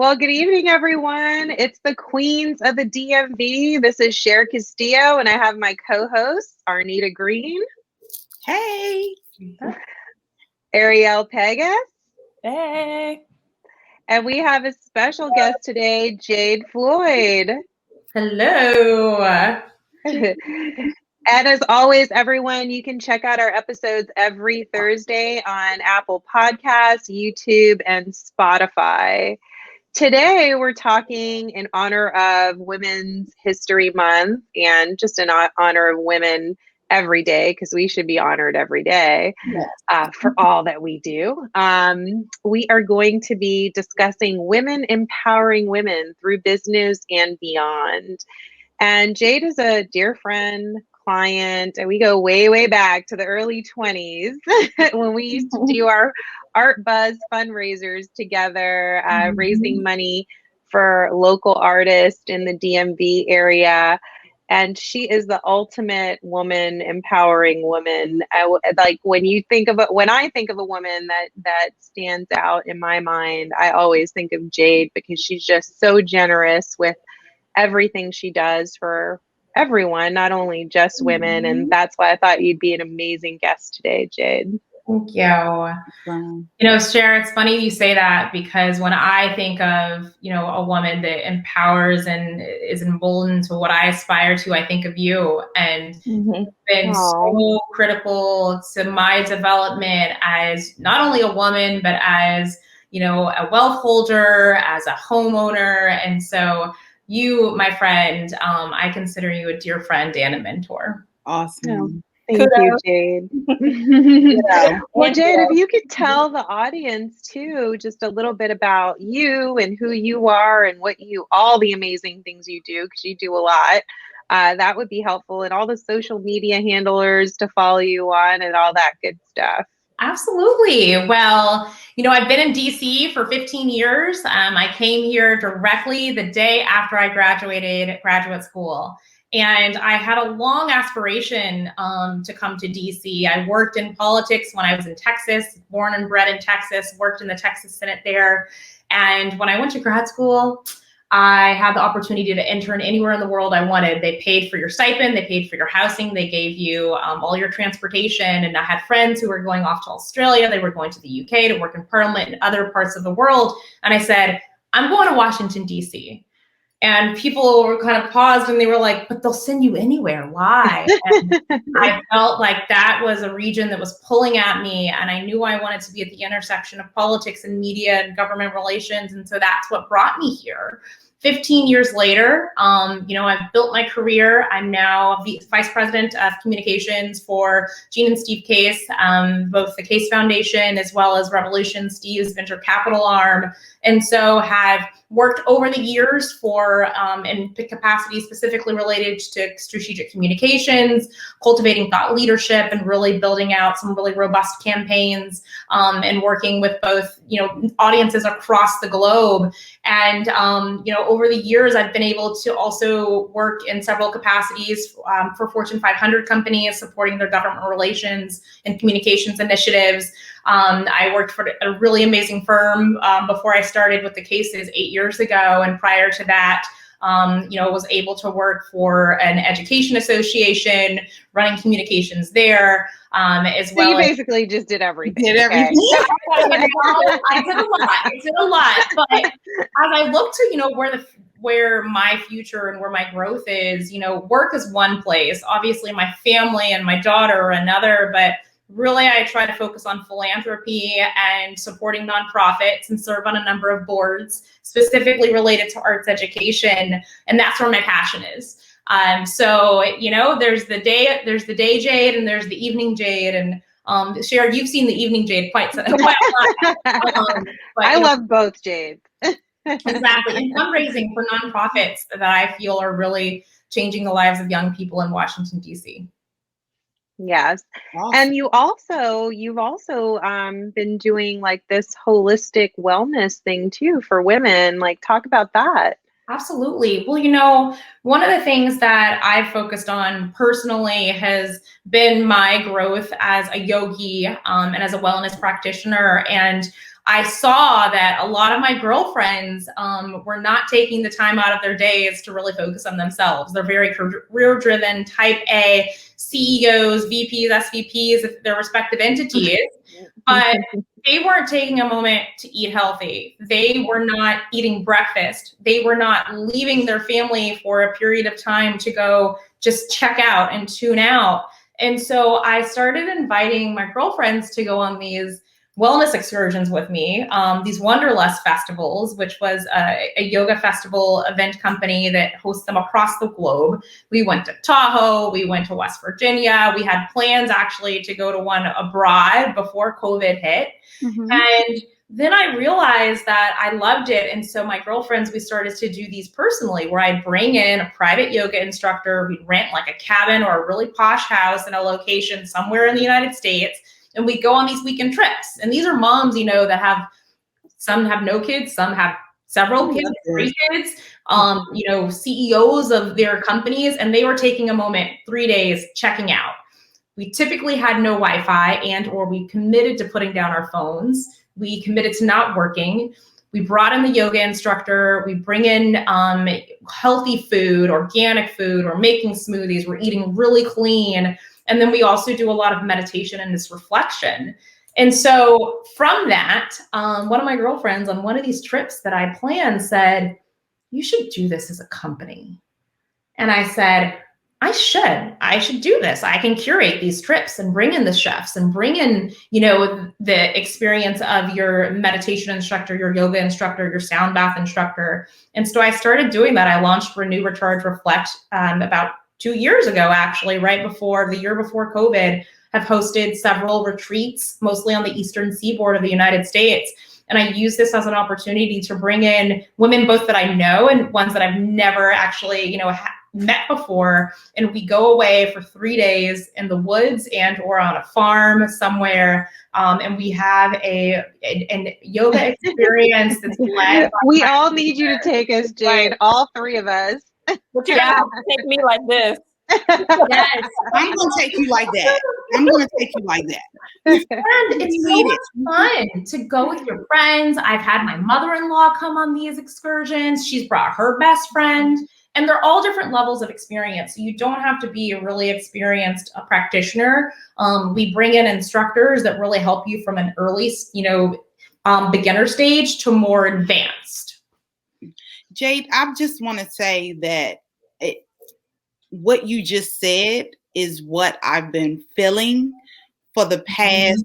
Well, good evening, everyone. It's the Queens of the DMV. This is Cher Castillo, and I have my co-host, Arnita Greene. Hey. Arial Pegues. Hey. And we have a special guest today, Jade Floyd. Hello. And as always, everyone, you can check out our episodes every Thursday on Apple Podcasts, YouTube, and Spotify. Today, we're talking in honor of Women's History Month and just in honor of women every day, because we should be honored every day for all that we do. We are going to be discussing women empowering women through business and beyond. And Jade is a dear friend, client, and we go way, way back to the early 20s when we used to do our Art Buzz fundraisers together, raising money for local artists in the DMV area. And she is the ultimate woman empowering woman. Like when I think of a woman that stands out in my mind, I always think of Jade because she's just so generous with everything she does for everyone, not only just women. And that's why I thought you'd be an amazing guest today, Jade. Thank you. You know, Cher, it's funny you say that because when I think of, a woman that empowers and is emboldened to what I aspire to, I think of you, and been so critical to my development as not only a woman, but as, a wealth holder, as a homeowner. And so you, my friend, I consider you a dear friend and a mentor. Awesome. Thank you, Jade. Well, Jade, if you could tell the audience too, just a little bit about you and who you are and all the amazing things you do, because you do a lot, that would be helpful, and all the social media handlers to follow you on and all that good stuff. Absolutely. Well, I've been in DC for 15 years. I came here directly the day after I graduated graduate school. And I had a long aspiration to come to DC. I worked in politics when I was in Texas, born and bred in Texas, worked in the Texas Senate there. And when I went to grad school, I had the opportunity to intern anywhere in the world I wanted. They paid for your stipend, they paid for your housing, they gave you all your transportation. And I had friends who were going off to Australia, they were going to the UK to work in Parliament and other parts of the world. And I said, I'm going to Washington, DC. And people were kind of paused and they were like, but they'll send you anywhere. Why? And I felt like that was a region that was pulling at me. And I knew I wanted to be at the intersection of politics and media and government relations. And so that's what brought me here. 15 years later, I've built my career. I'm now Vice President of Communications for Gene and Steve Case, both the Case Foundation as well as Revolution, Steve's venture capital arm. And so have worked over the years for in capacity specifically related to strategic communications, cultivating thought leadership, and really building out some really robust campaigns and working with both, audiences across the globe. And, over the years, I've been able to also work in several capacities for Fortune 500 companies, supporting their government relations and communications initiatives. I worked for a really amazing firm before I started with the Cases 8 years ago. And prior to that, was able to work for an education association, running communications there, as well. So you basically just did everything. I did a lot. But as I look to, where my future and where my growth is, work is one place. Obviously, my family and my daughter are another, but really, I try to focus on philanthropy and supporting nonprofits and serve on a number of boards specifically related to arts education. And that's where my passion is. So, there's the day Jade and there's the evening Jade. And Cher, you've seen the evening Jade quite a lot. I love both Jades. Exactly. And fundraising for nonprofits that I feel are really changing the lives of young people in Washington, D.C. Yes. Awesome. And you've also been doing like this holistic wellness thing too for women. Like, talk about that. Absolutely. Well, one of the things that I've focused on personally has been my growth as a yogi and as a wellness practitioner. And I saw that a lot of my girlfriends were not taking the time out of their days to really focus on themselves. They're very career-driven, type A CEOs, VPs, SVPs, of their respective entities, but they weren't taking a moment to eat healthy. They were not eating breakfast. They were not leaving their family for a period of time to go just check out and tune out. And so I started inviting my girlfriends to go on these wellness excursions with me, these Wanderlust festivals, which was a yoga festival event company that hosts them across the globe. We went to Tahoe, we went to West Virginia. We had plans actually to go to one abroad before COVID hit. Mm-hmm. And then I realized that I loved it. And so my girlfriends, we started to do these personally, where I'd bring in a private yoga instructor. We'd rent like a cabin or a really posh house in a location somewhere in the United States. And we go on these weekend trips. And these are moms, that some have no kids, some have several kids, 3 kids, CEOs of their companies, and they were taking a moment, 3 days, checking out. We typically had no Wi-Fi or we committed to putting down our phones. We committed to not working. We brought in the yoga instructor. We bring in healthy food, organic food. We're making smoothies. We're eating really clean. And then we also do a lot of meditation and this reflection. And so from that, one of my girlfriends on one of these trips that I planned said, you should do this as a company. And I said, I should do this. I can curate these trips and bring in the chefs and bring in, the experience of your meditation instructor, your yoga instructor, your sound bath instructor. And so I started doing that. I launched Renew, Recharge, Reflect about 2 years ago, actually, the year before COVID, have hosted several retreats, mostly on the eastern seaboard of the United States. And I use this as an opportunity to bring in women, both that I know and ones that I've never actually, met before. And we go away for 3 days in the woods or on a farm somewhere. And we have a yoga experience that's led. We all need you to take us, Jade, right. All 3 of us. But you gotta take me like this. Yes. I'm gonna take you like that. And it's so much fun to go with your friends. I've had my mother-in-law come on these excursions. She's brought her best friend. And they're all different levels of experience. So you don't have to be a really experienced practitioner. We bring in instructors that really help you from an early, beginner stage to more advanced. Jade, I just want to say that what you just said is what I've been feeling for the past,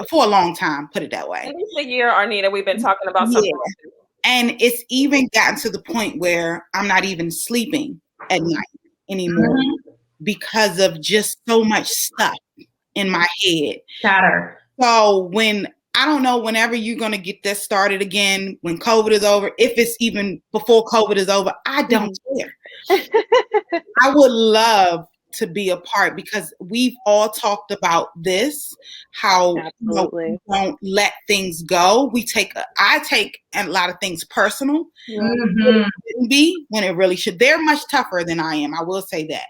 for a long time, put it that way. At least a year, Arnita, we've been talking about something. Yeah. And it's even gotten to the point where I'm not even sleeping at night anymore because of just so much stuff in my head. Chatter. So I don't know, whenever you're going to get this started again, when COVID is over, if it's even before COVID is over, I don't care. I would love to be a part, because we've all talked about this, how we don't let things go. I take a lot of things personal. It shouldn't be when it really should. They're much tougher than I am. I will say that.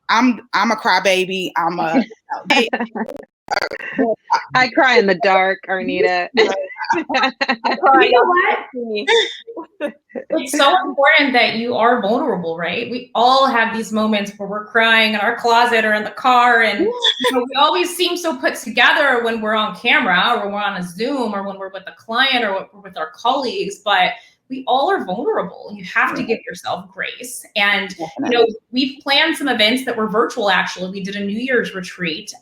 I'm a crybaby. I cry in the dark, Arnita. You know what? It's so important that you are vulnerable, right? We all have these moments where we're crying in our closet or in the car, and we always seem so put together when we're on camera or we're on a Zoom or when we're with a client or we're with our colleagues, but we all are vulnerable. You have to give yourself grace. And, we've planned some events that were virtual, actually. We did a New Year's retreat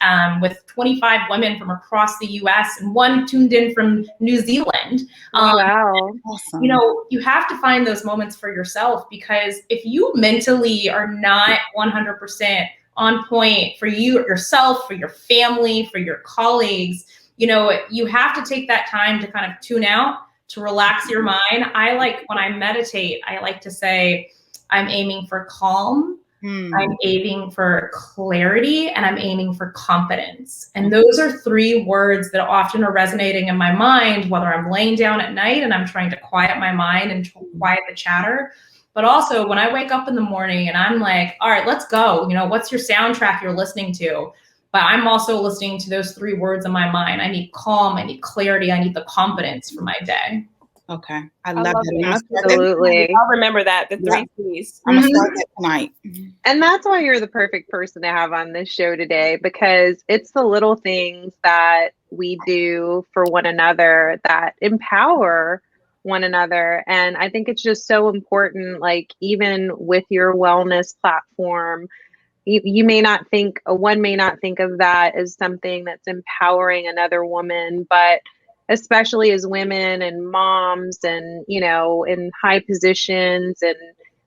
with 25 women from across the US and one tuned in from New Zealand. Wow. Awesome. You have to find those moments for yourself, because if you mentally are not 100% on point for yourself, for your family, for your colleagues, you have to take that time to kind of tune out, to relax your mind. When I meditate, I like to say, I'm aiming for calm, I'm aiming for clarity, and I'm aiming for confidence. And those are 3 words that often are resonating in my mind, whether I'm laying down at night and I'm trying to quiet my mind and quiet the chatter. But also when I wake up in the morning and I'm like, all right, let's go. What's your soundtrack you're listening to? But I'm also listening to those 3 words in my mind. I need calm, I need clarity, I need the confidence for my day. Okay. I love love that. Absolutely. I'll remember that, the 3 C's. I'm going to start that tonight. And that's why you're the perfect person to have on this show today, because it's the little things that we do for one another that empower one another. And I think it's just so important, like even with your wellness platform, you may not think, one may not think of that as something that's empowering another woman, but especially as women and moms and, you know, in high positions and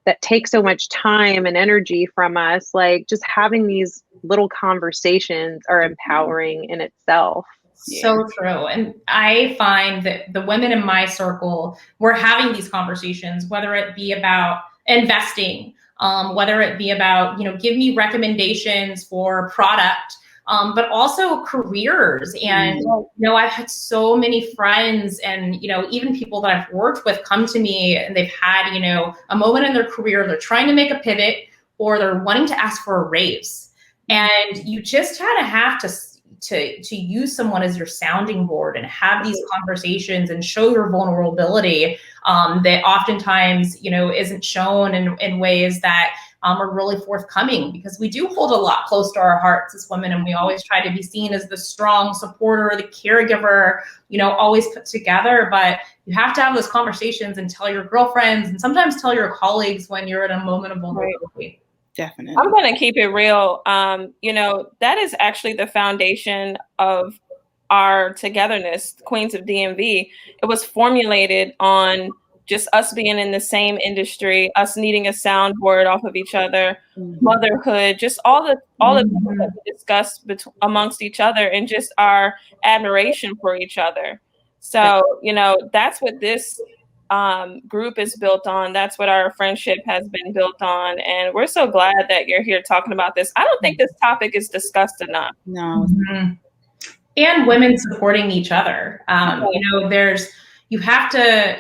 that take so much time and energy from us, like just having these little conversations are empowering in itself. So true. And I find that the women in my circle, we're having these conversations, whether it be about investing, whether it be about, you know, give me recommendations for product, but also careers. And, you know, I've had so many friends and, you know, even people that I've worked with come to me and they've had, you know, a moment in their career, they're trying to make a pivot or they're wanting to ask for a raise. And you just have to use someone as your sounding board and have these conversations and show your vulnerability that oftentimes, you know, isn't shown in ways that are really forthcoming, because we do hold a lot close to our hearts as women, and we always try to be seen as the strong supporter, the caregiver, you know, always put together. But you have to have those conversations and tell your girlfriends and sometimes tell your colleagues when you're in a moment of vulnerability. Definitely. I'm going to keep it real. You know, that is actually the foundation of our togetherness, Queens of DMV. It was formulated on just us being in the same industry, us needing a soundboard off of each other, motherhood, just all the things that we discuss amongst each other, and just our admiration for each other. So, you know, that's what this group is built on. That's what our friendship has been built on. And we're so glad that you're here talking about this. I don't think this topic is discussed enough. No. And women supporting each other. You know, you have to,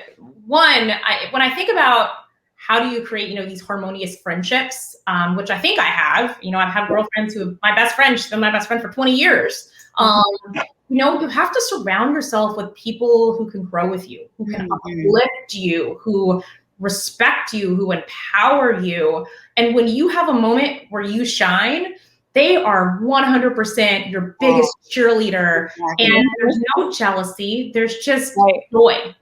when I think about how do you create, you know, these harmonious friendships, which I think I have, you know, I've had girlfriends my best friend, she's been my best friend for 20 years. You know, you have to surround yourself with people who can grow with you, who can uplift you, who respect you, who empower you. And when you have a moment where you shine, they are 100% your biggest cheerleader. And there's no jealousy. There's just joy.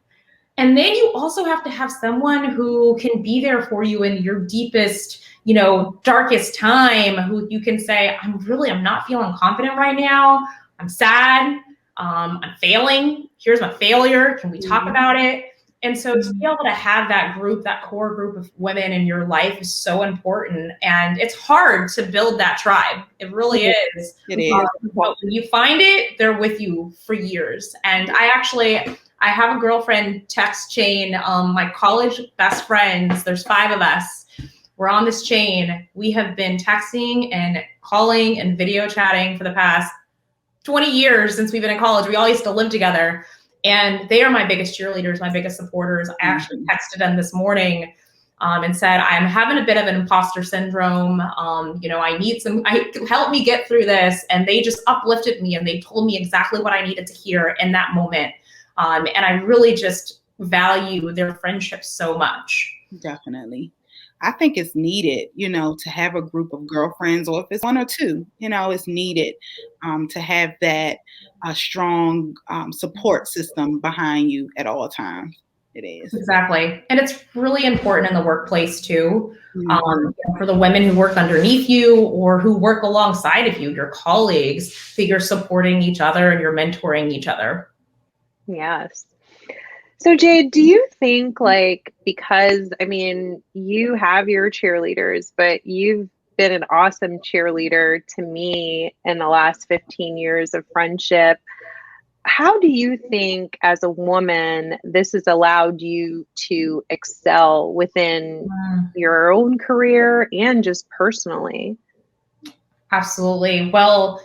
And then you also have to have someone who can be there for you in your deepest, you know, darkest time, who you can say, I'm not feeling confident right now. I'm sad. I'm failing. Here's my failure. Can we talk about it? And so to be able to have that group, that core group of women in your life is so important. And it's hard to build that tribe. It really is. It is. But when you find it, they're with you for years. And I have a girlfriend text chain, my college best friends. There's 5 of us. We're on this chain. We have been texting and calling and video chatting for the past 20 years since we've been in college. We all used to live together, and they are my biggest cheerleaders, my biggest supporters. I actually texted them this morning and said, I'm having a bit of an imposter syndrome. You know, help me get through this. And they just uplifted me and they told me exactly what I needed to hear in that moment. And I really just value their friendship so much. Definitely. I think it's needed, you know, to have a group of girlfriends, or if it's 1 or 2, you know, it's needed to have that strong support system behind you at all times. It is. Exactly. And it's really important in the workplace too, for the women who work underneath you or who work alongside of you, your colleagues, that you're supporting each other and you're mentoring each other. Yes. So Jade, do you think, like, because, I mean, you have your cheerleaders, but you've been an awesome cheerleader to me in the last 15 years of friendship. How do you think, as a woman, this has allowed you to excel within your own career and just personally? Absolutely. Well,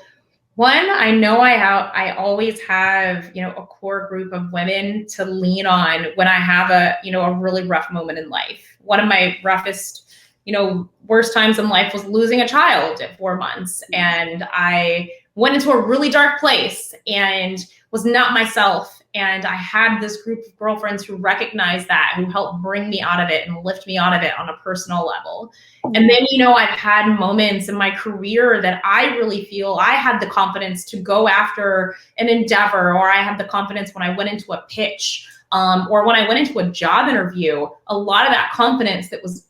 one, I know I always have, you know, a core group of women to lean on when I have a really rough moment in life. One of my roughest, you know, worst times in life was losing a child at 4 months. And I went into a really dark place and was not myself. And I had this group of girlfriends who recognized that, who helped bring me out of it and lift me out of it on a personal level. And then, you know, I've had moments in my career that I really feel I had the confidence to go after an endeavor, or I had the confidence when I went into a pitch, or when I went into a job interview. A lot of that confidence that was,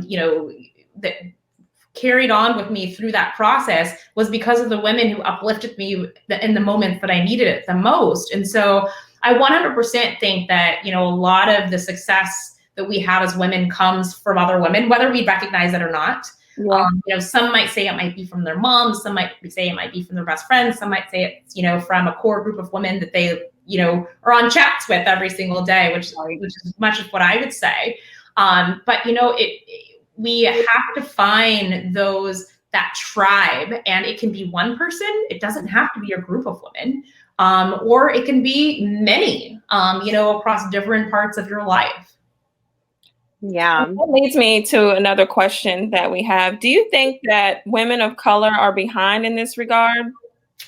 you know, that carried on with me through that process was because of the women who uplifted me in the moments that I needed it the most. And so I 100% think that, you know, a lot of the success that we have as women comes from other women, whether we recognize it or not. Yeah. You know, some might say it might be from their moms, some might say it might be from their best friends, some might say it's, you know, from a core group of women that they, you know, are on chats with every single day, which is much of what I would say. But, you know, we have to find that tribe, and it can be one person. It doesn't have to be a group of women, or it can be many, you know, across different parts of your life. Yeah. That leads me to another question that we have. Do you think that women of color are behind in this regard?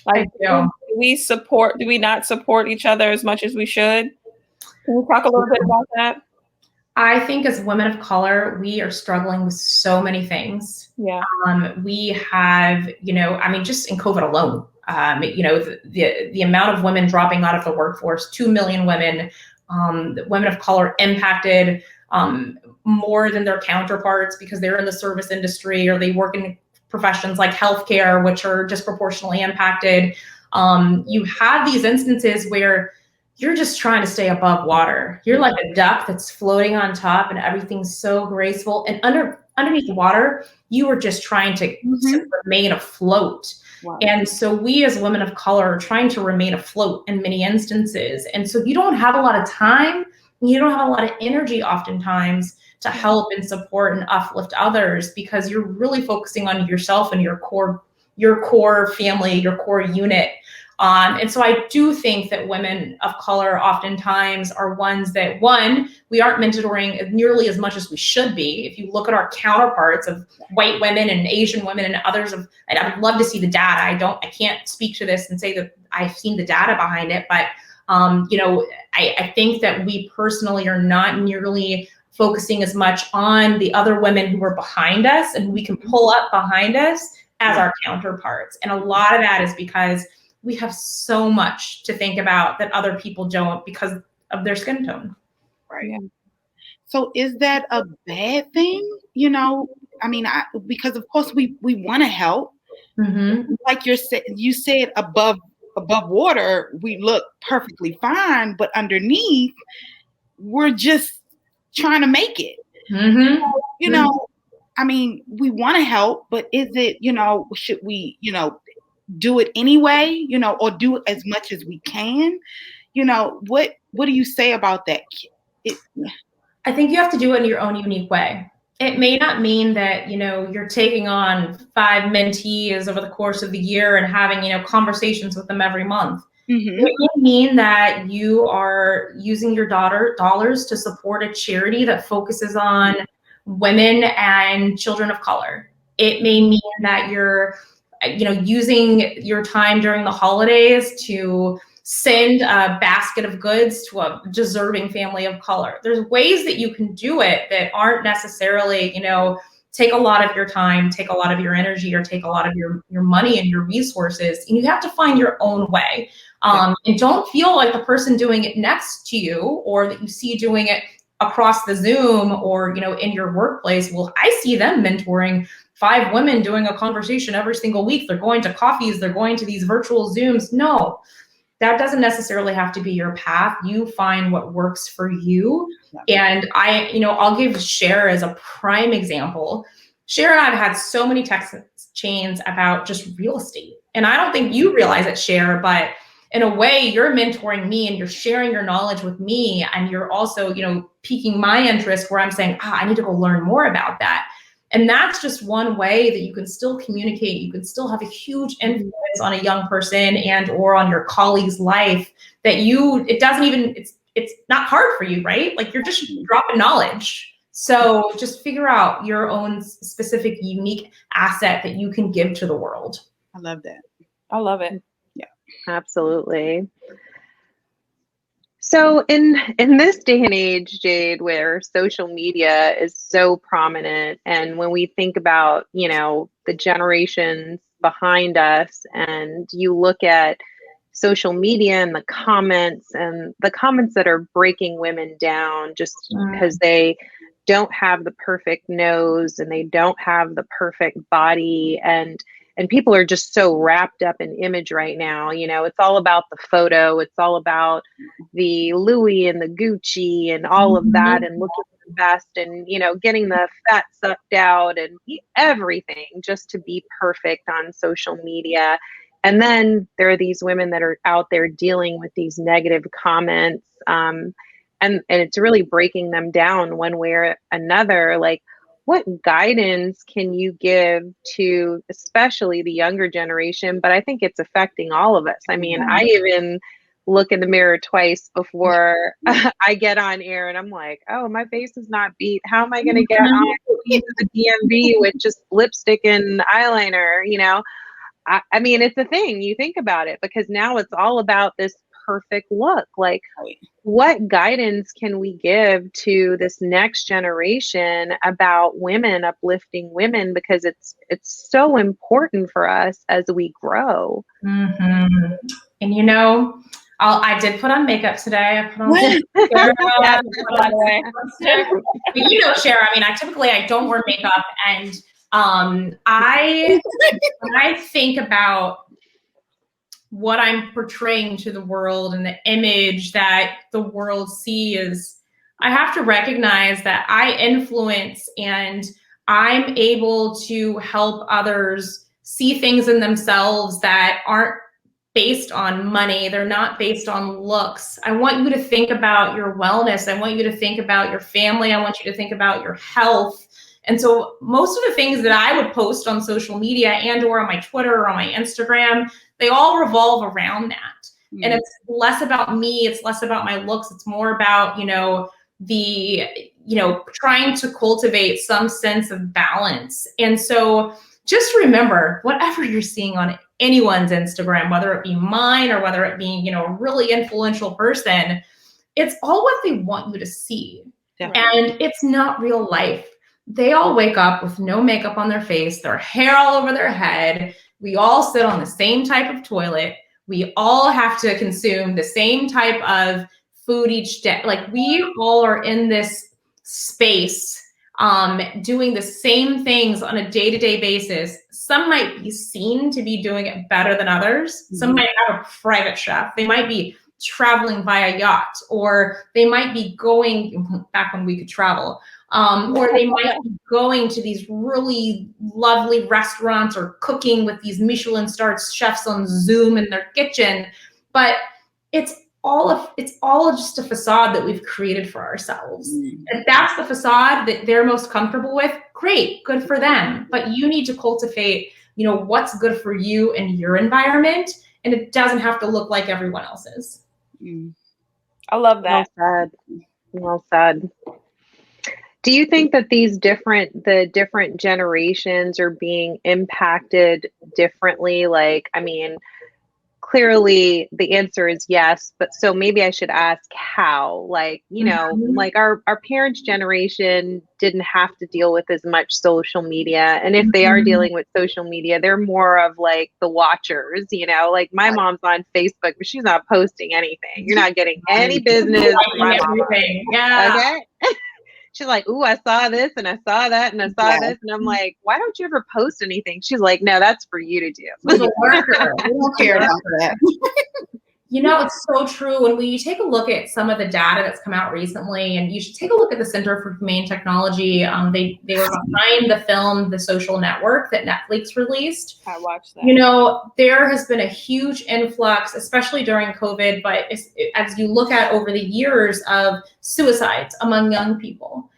Like, do we not support each other as much as we should? Can you talk a little bit about that? I think as women of color, we are struggling with so many things. Yeah. We have, you know, I mean, just in COVID alone, you know, the amount of women dropping out of the workforce, 2 million women, women of color impacted more than their counterparts because they're in the service industry or they work in professions like healthcare, which are disproportionately impacted. You have these instances where you're just trying to stay above water. You're like a duck that's floating on top and everything's so graceful. And underneath the water, you are just trying to remain afloat. Wow. And so we as women of color are trying to remain afloat in many instances. And so you don't have a lot of time, you don't have a lot of energy oftentimes to help and support and uplift others because you're really focusing on yourself and your core family, your core unit. And so I do think that women of color oftentimes are ones that, one, we aren't mentoring nearly as much as we should be. If you look at our counterparts of white women and Asian women and others, and I would love to see the data. I can't speak to this and say that I've seen the data behind it, but you know, I think that we personally are not nearly focusing as much on the other women who are behind us and who we can pull up behind us as our counterparts. And a lot of that is because we have so much to think about that other people don't because of their skin tone. Right. Yeah. So is that a bad thing? You know, I mean, because of course we want to help. Mm-hmm. Like you said, above water, we look perfectly fine, but underneath, we're just trying to make it. Mm-hmm. You know, I mean, we want to help, but is it, you know, should we, you know, do it anyway, you know, or do as much as we can? You know, what do you say about that? I think you have to do it in your own unique way. It may not mean that, you know, you're taking on 5 mentees over the course of the year and having, you know, conversations with them every month. Mm-hmm. It may mean that you are using your dollars to support a charity that focuses on women and children of color. It may mean that you're, you know, using your time during the holidays to send a basket of goods to a deserving family of color. There's ways that you can do it that aren't necessarily, you know, take a lot of your time, take a lot of your energy, or take a lot of your money and your resources. And you have to find your own way. And don't feel like the person doing it next to you or that you see doing it across the Zoom or, you know, in your workplace. Well, I see them mentoring 5 women doing a conversation every single week. They're going to coffees. They're going to these virtual Zooms. No, that doesn't necessarily have to be your path. You find what works for you. And I'll give Cher as a prime example. Cher and I have had so many text chains about just real estate. And I don't think you realize it, Cher, but in a way, you're mentoring me and you're sharing your knowledge with me. And you're also, you know, piquing my interest where I'm saying, I need to go learn more about that. And that's just one way that you can still communicate. You can still have a huge influence on a young person and or on your colleague's life that it's not hard for you, right? Like you're just dropping knowledge. So just figure out your own specific, unique asset that you can give to the world. I love that. I love it. Yeah, absolutely. So in this day and age, Jade, where social media is so prominent, and when we think about, you know, the generations behind us, and you look at social media and the comments that are breaking women down just because they don't have the perfect nose and they don't have the perfect body, and people are just so wrapped up in image right now. You know, it's all about the photo, it's all about the Louis and the Gucci and all of that, and looking the best, and, you know, getting the fat sucked out and everything just to be perfect on social media. And then there are these women that are out there dealing with these negative comments, and it's really breaking them down one way or another. Like, what guidance can you give to especially the younger generation? But I think it's affecting all of us. I mean, I even look in the mirror twice before I get on air, and I'm like, oh, my face is not beat. How am I going to get on the DMV with just lipstick and eyeliner? You know, I mean, it's a thing. You think about it, because now it's all about this perfect look. Like, what guidance can we give to this next generation about women, uplifting women, because it's so important for us as we grow. Mm-hmm. And you know, I did put on makeup today. I put on but you know, Cher, I mean, I don't wear makeup, and when I think about what I'm portraying to the world and the image that the world sees, I have to recognize that I influence, and I'm able to help others see things in themselves that aren't based on money. They're not based on looks. I want you to think about your wellness. I want you to think about your family. I want you to think about your health. And so most of the things that I would post on social media and or on my Twitter or on my Instagram, they all revolve around that. And it's less about me. It's less about my looks. It's more about, you know, trying to cultivate some sense of balance. And so just remember, whatever you're seeing on anyone's Instagram, whether it be mine or whether it be, you know, a really influential person, it's all what they want you to see. Yeah. And it's not real life. They all wake up with no makeup on their face, their hair all over their head. We all sit on the same type of toilet. We all have to consume the same type of food each day. Like, we all are in this space doing the same things on a day-to-day basis. Some might be seen to be doing it better than others. Some might have a private chef. They might be traveling via yacht, or they might be going back when we could travel. Or they might be going to these really lovely restaurants or cooking with these Michelin-starred chefs on Zoom in their kitchen. But it's all just a facade that we've created for ourselves. If that's the facade that they're most comfortable with, great, good for them. But you need to cultivate, you know, what's good for you and your environment, and it doesn't have to look like everyone else's. I love that. Well said. Well said. Do you think that the different generations are being impacted differently? Like, I mean, clearly the answer is yes, but so maybe I should ask how. Like, you know, like our parents' generation didn't have to deal with as much social media. And if they are dealing with social media, they're more of like the watchers, you know, like my mom's on Facebook, but she's not posting anything. You're not getting any business from my mom. Yeah. Okay. She's like, ooh, I saw this and I saw that and I saw this. And I'm like, why don't you ever post anything? She's like, no, that's for you to do. We don't care about that. You know, it's so true. When we take a look at some of the data that's come out recently, and you should take a look at the Center for Humane Technology. They were behind the film The Social Network that Netflix released. I watched that. You know, there has been a huge influx, especially during COVID, but as you look at over the years, of suicides among young people,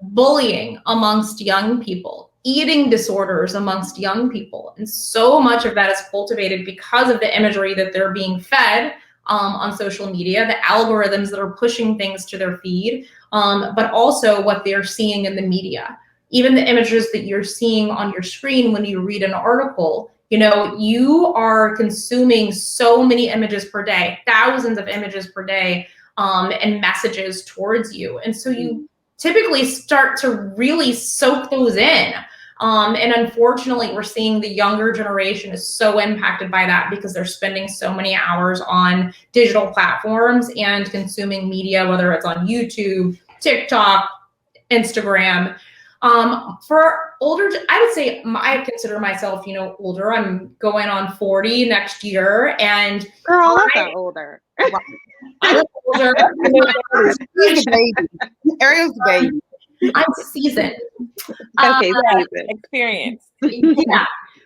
bullying amongst young people, eating disorders amongst young people. And so much of that is cultivated because of the imagery that they're being fed on social media, the algorithms that are pushing things to their feed, but also what they're seeing in the media. Even the images that you're seeing on your screen when you read an article, You know, you are consuming so many images per day, thousands of images per day, and messages towards you. And so you typically start to really soak those in. And unfortunately, we're seeing the younger generation is so impacted by that because they're spending so many hours on digital platforms and consuming media, whether it's on YouTube, TikTok, Instagram. For older, I would say I consider myself, you know, older. I'm going on 40 next year, and Girl, I'm not older. I'm older. He's a baby. Ariel's a baby. I'm seasoned. Okay, Experience. Yeah.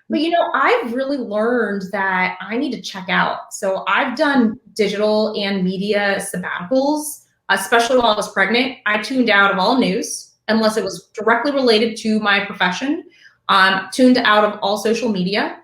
But, you know, I've really learned that I need to check out. So I've done digital and media sabbaticals, especially while I was pregnant. I tuned out of all news unless it was directly related to my profession, tuned out of all social media,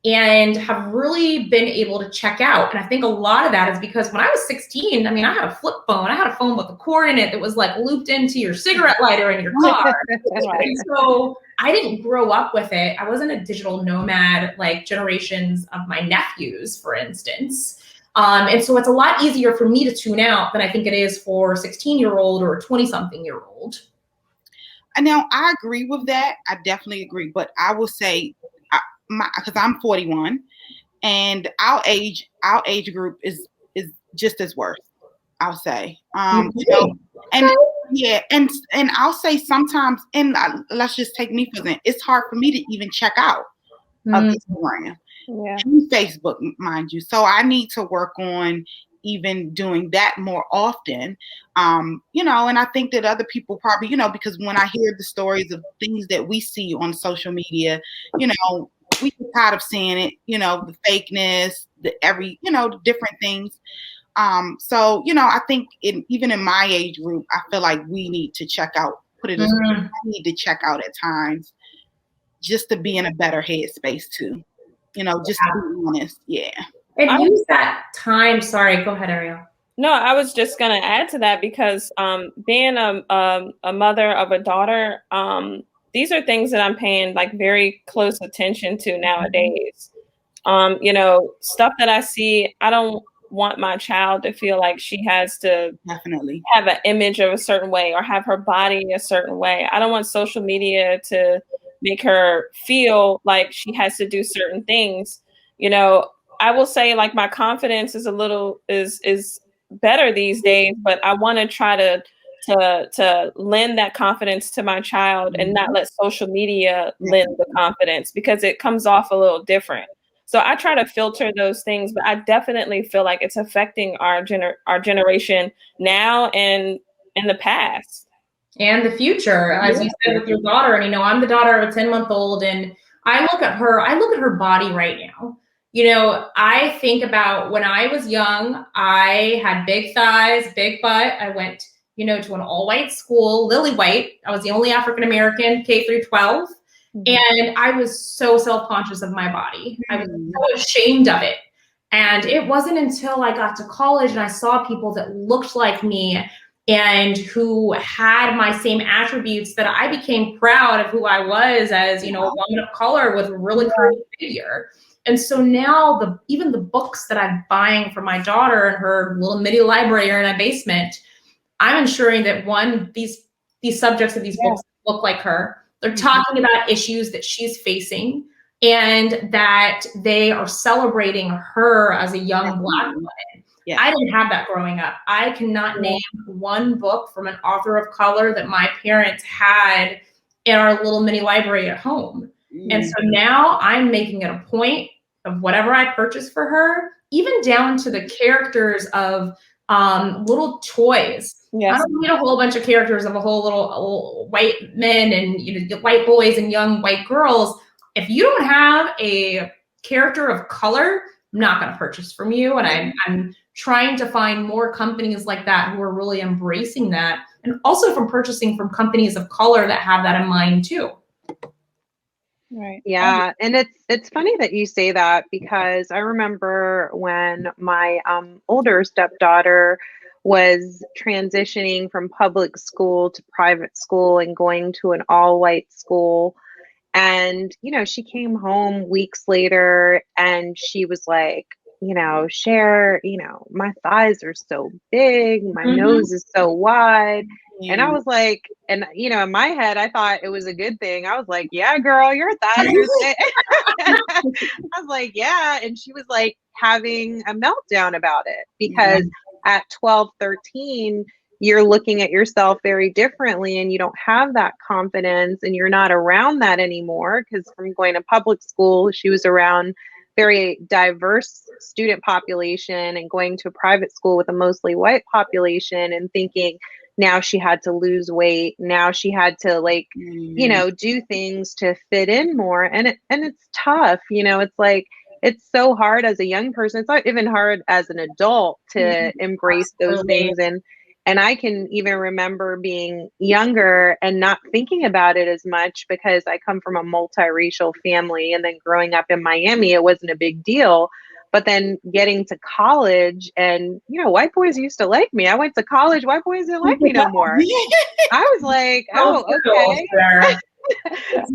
and have really been able to check out. And I think a lot of that is because when I was 16, I mean, I had a flip phone. I had a phone with a cord in it that was like looped into your cigarette lighter in your car. And so I didn't grow up with it. I wasn't a digital nomad like generations of my nephews, for instance. And so it's a lot easier for me to tune out than I think it is for a 16-year-old or a 20-something-year-old. And now I agree with that. I definitely agree. But I will say, because I'm 41, and our age group is just as worse. I'll say, you know, and yeah, and I'll say sometimes, and let's just take me for example, it's hard for me to even check out of Instagram and Facebook, mind you. So I need to work on even doing that more often, you know, and I think that other people probably, you know, because when I hear the stories of things that we see on social media, you know, we get tired of seeing it, you know, the fakeness, you know, the different things. So, you know, I think even in my age group, I feel like we need to check out, I need to check out at times just to be in a better headspace too, you know, just to be honest. Yeah. And use that time. Sorry, go ahead, Ariel. No, I was just going to add to that because being a mother of a daughter, these are things that I'm paying like very close attention to nowadays. You know, stuff that I see, I don't want my child to feel like she has to definitely have an image of a certain way or have her body a certain way. I don't want social media to make her feel like she has to do certain things. You know, I will say like my confidence is is better these days, but I want to try to lend that confidence to my child and not let social media lend the confidence because it comes off a little different. So I try to filter those things, but I definitely feel like it's affecting our generation now and in the past. And the future, as you said with your daughter. And, you know, I'm the daughter of a 10-month-old, and I look at her body right now. You know, I think about when I was young, I had big thighs, big butt. I went, you know, to an all-white school, lily white. I was the only African-American K through 12. And I was so self-conscious of my body. I was so ashamed of it. And it wasn't until I got to college and I saw people that looked like me and who had my same attributes that I became proud of who I was as, you know, a woman of color with a really curvy figure. And so now even the books that I'm buying for my daughter in her little mini library in my basement, I'm ensuring that these subjects of these books look like her. They're talking about issues that she's facing and that they are celebrating her as a young Black woman. Yeah. I didn't have that growing up. I cannot name one book from an author of color that my parents had in our little mini library at home. And so now I'm making it a point of whatever I purchase for her, even down to the characters of little toys. Yes. I don't need a whole bunch of characters of a whole little white men and, you know, white boys and young white girls. If you don't have a character of color, I'm not going to purchase from you. And I'm trying to find more companies like that who are really embracing that, and also from purchasing from companies of color that have that in mind too. Right. Yeah. And it's funny that you say that, because I remember when my older stepdaughter was transitioning from public school to private school and going to an all-white school. And, she came home weeks later and she was like, Cher, my thighs are so big, my nose is so wide. And I was like, and in my head, I thought it was a good thing. I was like, yeah, girl, your thighs are thick. I was like, yeah. And she was like having a meltdown about it because at 12, 13, you're looking at yourself very differently and you don't have that confidence and you're not around that anymore. Because from going to public school, she was around very diverse student population and going to a private school with a mostly white population and thinking now she had to lose weight. Now she had to do things to fit in more. And it's tough. It's like, it's so hard as a young person. It's not even hard as an adult to embrace those things. And I can even remember being younger and not thinking about it as much because I come from a multiracial family. And then growing up in Miami, it wasn't a big deal. But then getting to college and, white boys used to like me. I went to college, white boys didn't like me no more. I was like, oh, okay.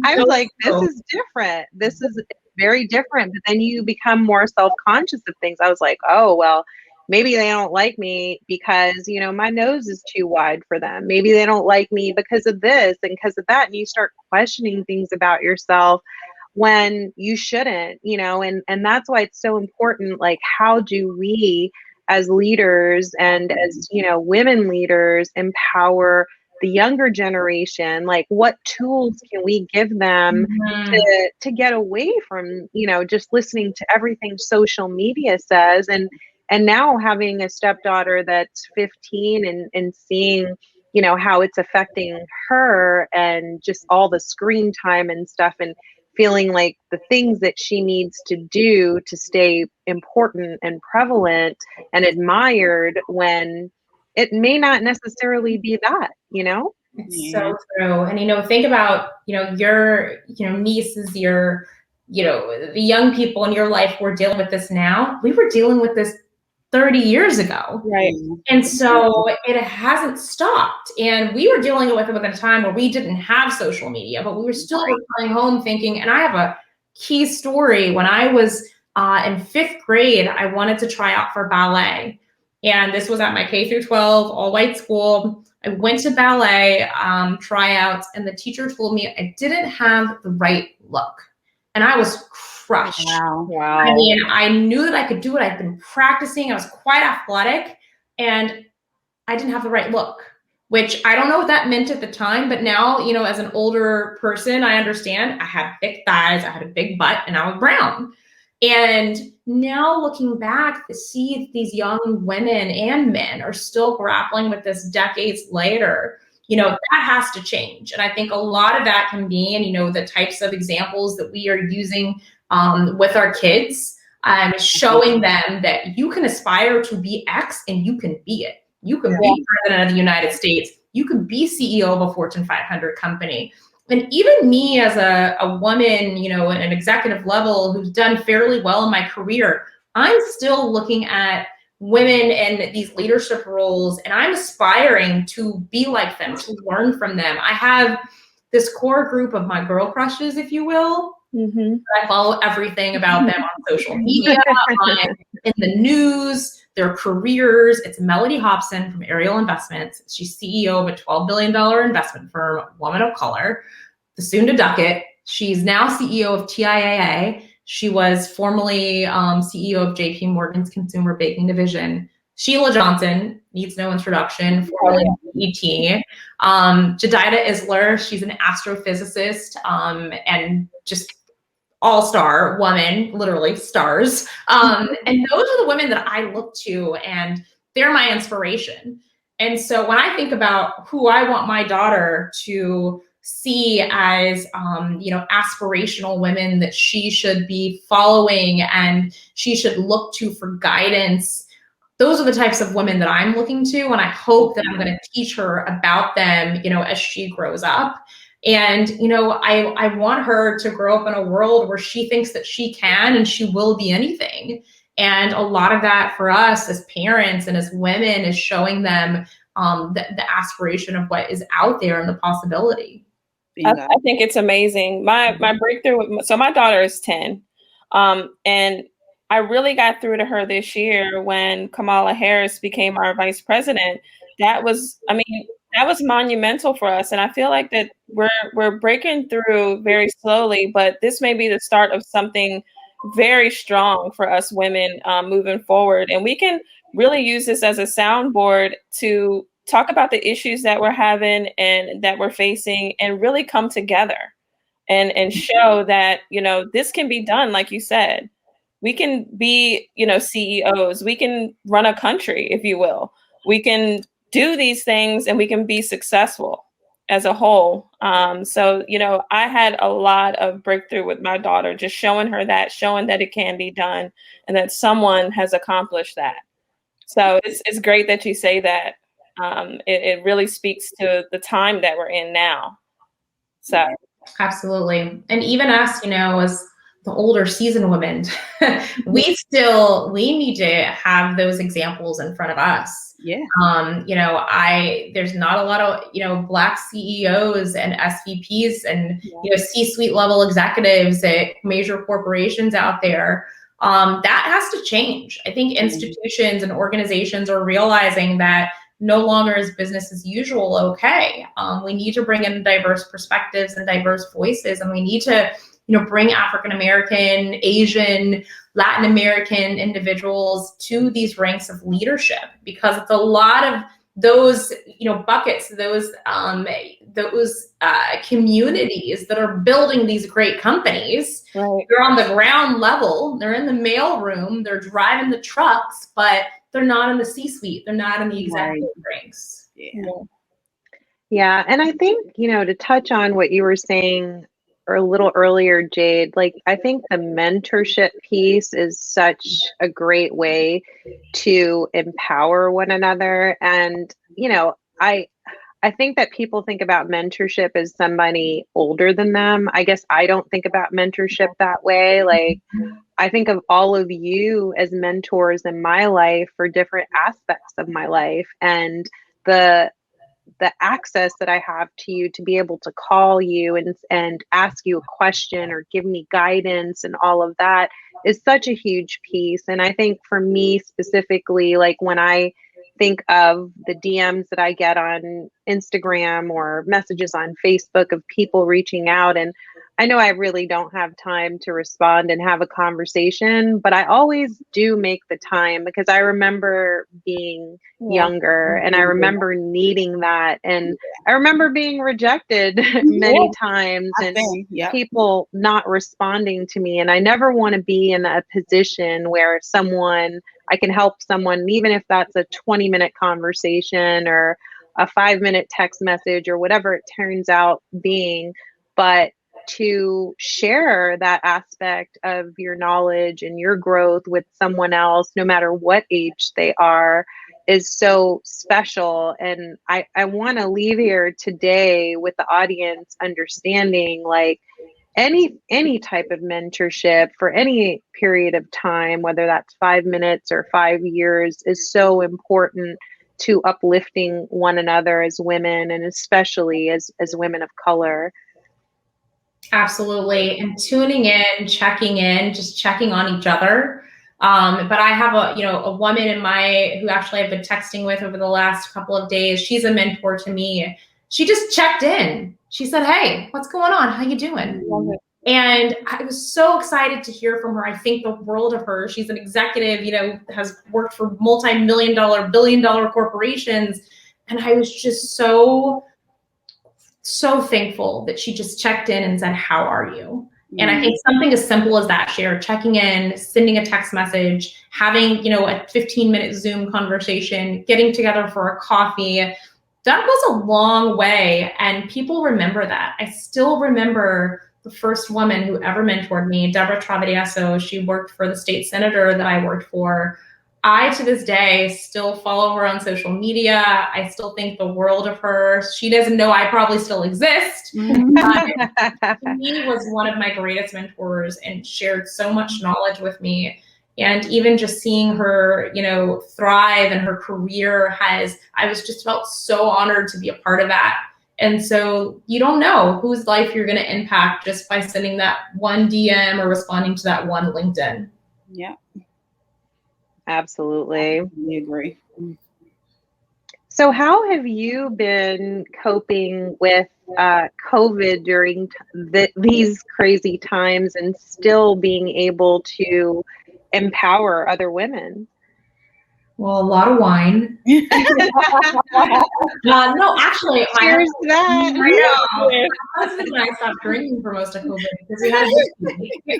I was like, this is different. This is very different. But then you become more self-conscious of things. I was like, oh, well, maybe they don't like me because, my nose is too wide for them. Maybe they don't like me because of this and because of that. And you start questioning things about yourself when you shouldn't, and that's why it's so important. Like, how do we as leaders and as, women leaders empower the younger generation? Like, what tools can we give them to get away from, just listening to everything social media says? And now having a stepdaughter that's 15 and seeing, how it's affecting her and just all the screen time and stuff, and feeling like the things that she needs to do to stay important and prevalent and admired when it may not necessarily be that, It's so true. And, think about, your, nieces, your, the young people in your life who are dealing with this now. We were dealing with this 30 years ago. Right. And so it hasn't stopped. And we were dealing with it at a time where we didn't have social media, but we were still coming home thinking, and I have a key story. When I was in 5th grade, I wanted to try out for ballet. And this was at my K through 12 all white school. I went to ballet tryouts, and the teacher told me I didn't have the right look. And I was crushed. Wow. I mean, I knew that I could do it. I'd been practicing. I was quite athletic, and I didn't have the right look, which I don't know what that meant at the time. But now, as an older person, I understand. I had thick thighs, I had a big butt, and I was brown. And now looking back to see these young women and men are still grappling with this decades later, that has to change. And I think a lot of that can be, and, the types of examples that we are using with our kids, showing them that you can aspire to be X and you can be it. You can be president of the United States. You can be CEO of a Fortune 500 company. And even me as a woman, at an executive level who's done fairly well in my career, I'm still looking at women in these leadership roles, and I'm aspiring to be like them, to learn from them. I have this core group of my girl crushes, if you will. I follow everything about them on social media, in the news, their careers. It's Melody Hobson from Arial Investments. She's CEO of a $12 billion investment firm, woman of color, the soon to Ducat. She's now CEO of TIAA. She was formerly CEO of JP Morgan's Consumer Baking Division. Sheila Johnson needs no introduction, formerly ET. Jadida Isler, she's an astrophysicist and just all-star woman, literally stars. And those are the women that I look to, and they're my inspiration. And so when I think about who I want my daughter to see as, aspirational women that she should be following and she should look to for guidance, those are the types of women that I'm looking to. And I hope that I'm going to teach her about them, as she grows up. And, I want her to grow up in a world where she thinks that she can and she will be anything. And a lot of that for us as parents and as women is showing them the aspiration of what is out there and the possibility. I think it's amazing. My breakthrough. So my daughter is 10, and I really got through to her this year when Kamala Harris became our vice president. That was monumental for us, and I feel like that we're breaking through very slowly, but this may be the start of something very strong for us women moving forward, and we can really use this as a soundboard to talk about the issues that we're having and that we're facing, and really come together and show that, this can be done. Like you said, we can be, CEOs, we can run a country, if you will, we can do these things and we can be successful as a whole. So, I had a lot of breakthrough with my daughter, just showing that it can be done and that someone has accomplished that. So it's great that you say that. It really speaks to the time that we're in now. So absolutely. And even us, as the older seasoned women, we need to have those examples in front of us. Yeah. There's not a lot of, Black CEOs and SVPs and, C-suite level executives at major corporations out there. That has to change. I think institutions and organizations are realizing that no longer is business as usual okay. We need to bring in diverse perspectives and diverse voices, and we need to, bring African American, Asian, Latin American individuals to these ranks of leadership, because it's a lot of those, buckets, those communities that are building these great companies. Right. They're on the ground level, they're in the mailroom, they're driving the trucks, but they're not in the C-suite. They're not in the executive ranks. Yeah. And I think, to touch on what you were saying or a little earlier, Jade, I think the mentorship piece is such a great way to empower one another. And, I think that people think about mentorship as somebody older than them. I guess I don't think about mentorship that way. I think of all of you as mentors in my life for different aspects of my life, and the access that I have to you to be able to call you and ask you a question or give me guidance and all of that is such a huge piece. And I think for me specifically, when I think of the DMs that I get on Instagram or messages on Facebook of people reaching out, and I know I really don't have time to respond and have a conversation, but I always do make the time because I remember being younger and I remember needing that. And I remember being rejected many times and people not responding to me. And I never want to be in a position where I can help someone, even if that's a 20-minute conversation or a 5-minute text message or whatever it turns out being, but to share that aspect of your knowledge and your growth with someone else, no matter what age they are, is so special. And I want to leave here today with the audience understanding any type of mentorship for any period of time, whether that's 5 minutes or 5 years, is so important to uplifting one another as women, and especially as women of color. Absolutely. And tuning in, just checking on each other. But I have a woman who actually I've been texting with over the last couple of days. She's a mentor to me. She just checked in. She said, "Hey, what's going on? How you doing?" And I was so excited to hear from her. I think the world of her. She's an executive, has worked for multi-million-dollar, billion-dollar corporations. And I was just so thankful that she just checked in and said, "How are you?" And I think something as simple as that, Cher, checking in, sending a text message, having, a 15-minute Zoom conversation, getting together for a coffee, that was a long way. And people remember that. I still remember the first woman who ever mentored me, Deborah Travadeso. She worked for the state senator that I worked for. I, to this day, still follow her on social media. I still think the world of her. She doesn't know I probably still exist. She was one of my greatest mentors and shared so much knowledge with me. And even just seeing her, thrive in her career I was just felt so honored to be a part of that. And so you don't know whose life you're going to impact just by sending that one DM or responding to that one LinkedIn. Yeah. Absolutely. I agree. So how have you been coping with COVID during these crazy times and still being able to empower other women? Well, a lot of wine. No, actually, Cheers to that. my husband and I stopped drinking for most of COVID because we had a baby. We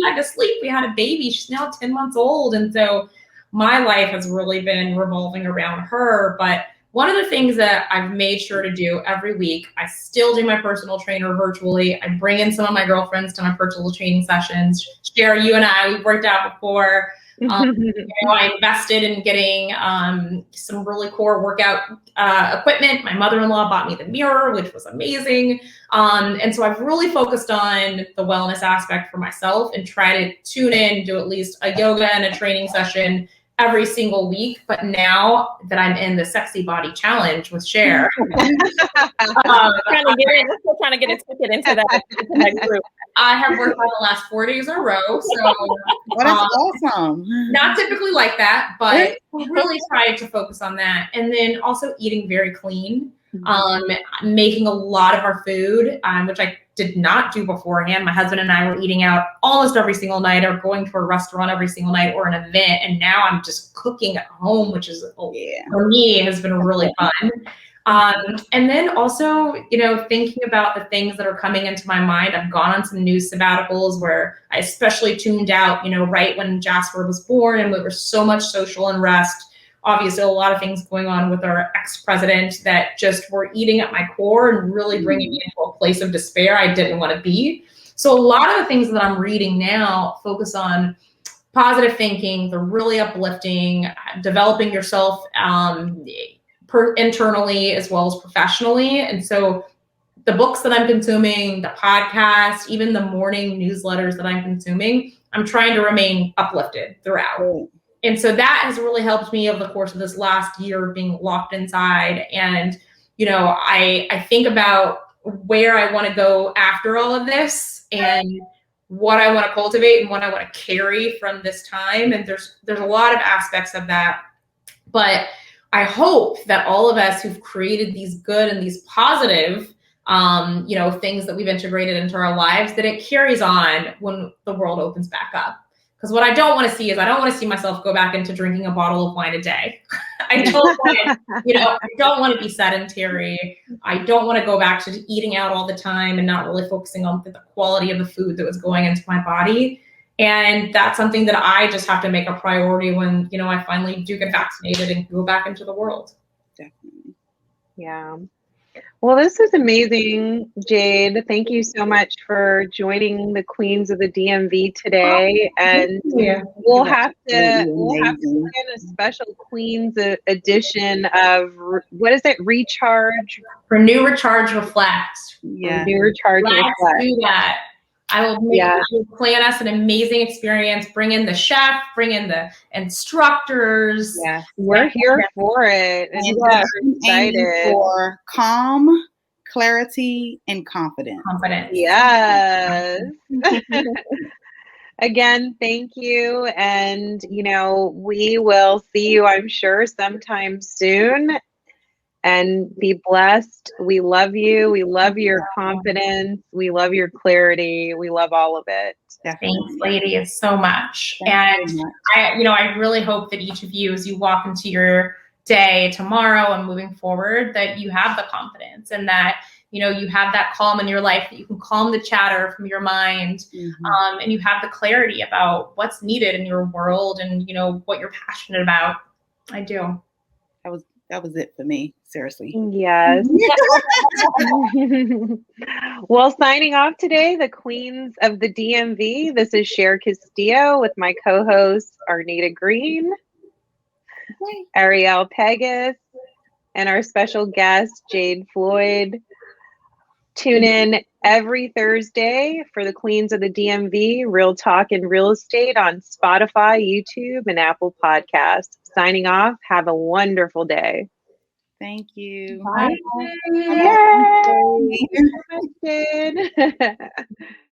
had to sleep. We had a baby. She's now 10 months old. And so my life has really been revolving around her. But one of the things that I've made sure to do every week, I still do my personal trainer virtually. I bring in some of my girlfriends to my personal training sessions. Cher, you and I, we've worked out before. I invested in getting some really core workout equipment. My mother-in-law bought me the mirror, which was amazing. And so I've really focused on the wellness aspect for myself and try to tune in, do at least a yoga and a training session every single week. But now that I'm in the Sexy Body Challenge with Cher, trying to get a ticket into that group. I have worked out the last 4 days in a row. So that's awesome. Not typically like that, but really tried to focus on that. And then also eating very clean, making a lot of our food, which I did not do beforehand. My husband and I were eating out almost every single night or going to a restaurant every single night or an event. And now I'm just cooking at home, which is, for me, has been really fun. And then also, thinking about the things that are coming into my mind. I've gone on some news sabbaticals where I especially tuned out, right when Jasper was born and there was so much social unrest. Obviously, a lot of things going on with our ex-president that just were eating at my core and really bringing me into a place of despair I didn't want to be. So a lot of the things that I'm reading now focus on positive thinking, the really uplifting, developing yourself internally as well as professionally. And so the books that I'm consuming, the podcast, even the morning newsletters that I'm consuming, I'm trying to remain uplifted throughout. And so that has really helped me over the course of this last year of being locked inside. And, I think about where I want to go after all of this and what I want to cultivate and what I want to carry from this time. And there's a lot of aspects of that. But I hope that all of us who've created these good and these positive, things that we've integrated into our lives, that it carries on when the world opens back up. Because what I don't want to see is I don't want to see myself go back into drinking a bottle of wine a day. I don't want to be sedentary. I don't want to go back to eating out all the time and not really focusing on the quality of the food that was going into my body. And that's something that I just have to make a priority when, I finally do get vaccinated and go back into the world. Definitely. Yeah. Well, this is amazing, Jade. Thank you so much for joining the Queens of the DMV today. And we'll have to plan a special Queens edition of, what is it? Recharge? Renew, Recharge, Reflect. Yeah. Renew, Recharge, Reflect. Let's do that. I will plan us an amazing experience. Bring in the chef, bring in the instructors. Yeah, we're here for it. And we're excited for calm, clarity, and confidence. Yes. Again, thank you. And, we will see you, I'm sure, sometime soon. And be blessed. We love you. We love your confidence. We love your clarity. We love all of it. Thanks, ladies, so much. And I really hope that each of you, as you walk into your day tomorrow and moving forward, that you have the confidence and that, you have that calm in your life, that you can calm the chatter from your mind, and you have the clarity about what's needed in your world and, what you're passionate about. I do. That was it for me. Seriously. Yes. Well, signing off today, the Queens of the DMV. This is Cher Castillo with my co-hosts Arnita Greene, Arial Pegues, and our special guest, Jade Floyd. Tune in every Thursday for the Queens of the DMV, Real Talk and Real Estate on Spotify, YouTube, and Apple Podcasts. Signing off. Have a wonderful day. Thank you. Bye. Yay!